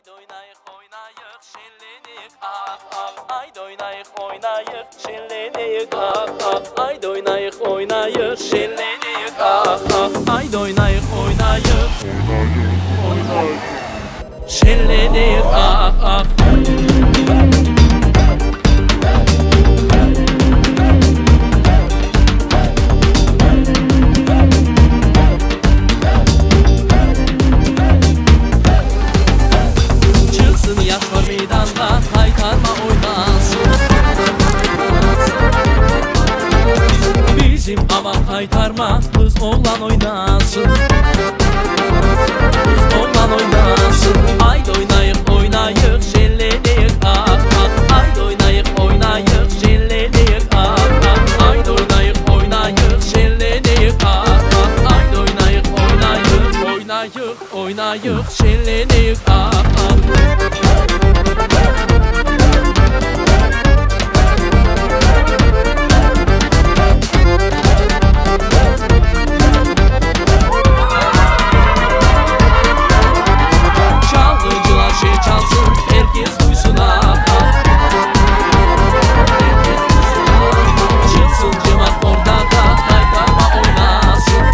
Haydi oynayık oynayık şenlenik ah ah. Haydi oynayık oynayık şenlenik ah ah. Haydi oynayık oynayık şenlenik ah ah. Haydi oynayık oynayık şenlenik ah ah. Çıksın yaşlar meydanda, kaytarma oynasın. Bizim aman kaytarma, kız oğlan oynasın. Kız oğlan oynasın. Haydi oynayık oynayık şenlenik ah ah. Haydi oynayık oynayık şenlenik ah ah. Haydi oynayık oynayık şenlenik ah ah. Haydi oynayık oynayık şenlenik ah ah. Çalgıcılar şey çalsın, herkes duysun ah ah. Herkes duysun ah. Çıksın cımak ortada, kaytarma oynasın.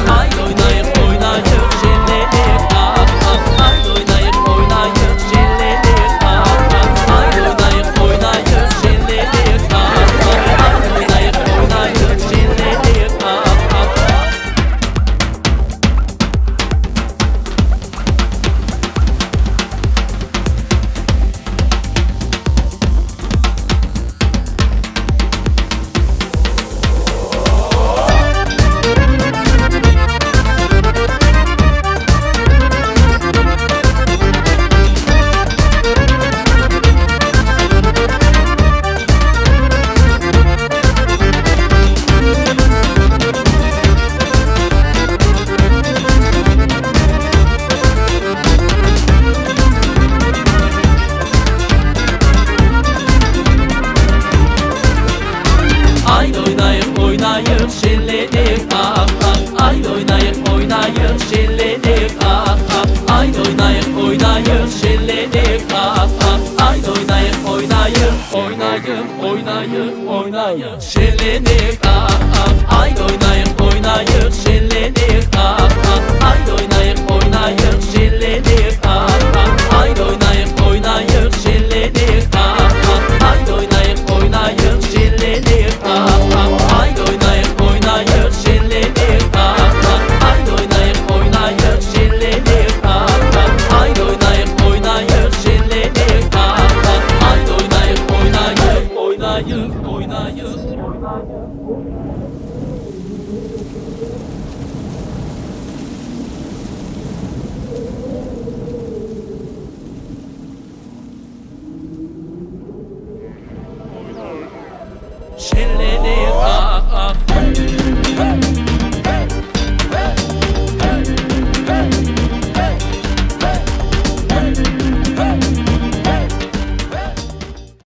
Haydi oynayık oynayık şenlenik ah ah. Haydi oynayık oynayık şenlenik ah ah. Haydi oynayık oynayık şenlenik ah ah. Haydi oynayık oynayık şenlenik ah ah. Haydi oynayık oynayık şenlenik ah ah. Haydi oynayık oynayık şenlenik ah ah. Haydi oynayık oynayık şenlenik ah ah. Haydi oynayık oynayık şenlenik ah ah. Haydi oynayık oynayık şenlenik ah ah. Haydi oynayık oynayık şenlenik ah ah. Haydi oynayık oynayık şenlenik ah ah. Haydi oynayık oynayık şenlenik ah ah. Haydi oynayık oynayık şenlenik ah ah. Haydi oynayık oynayık şenlenik ah ah. Haydi oynayık oynayık şenlenik ah ah. Haydi oynayık oynayık.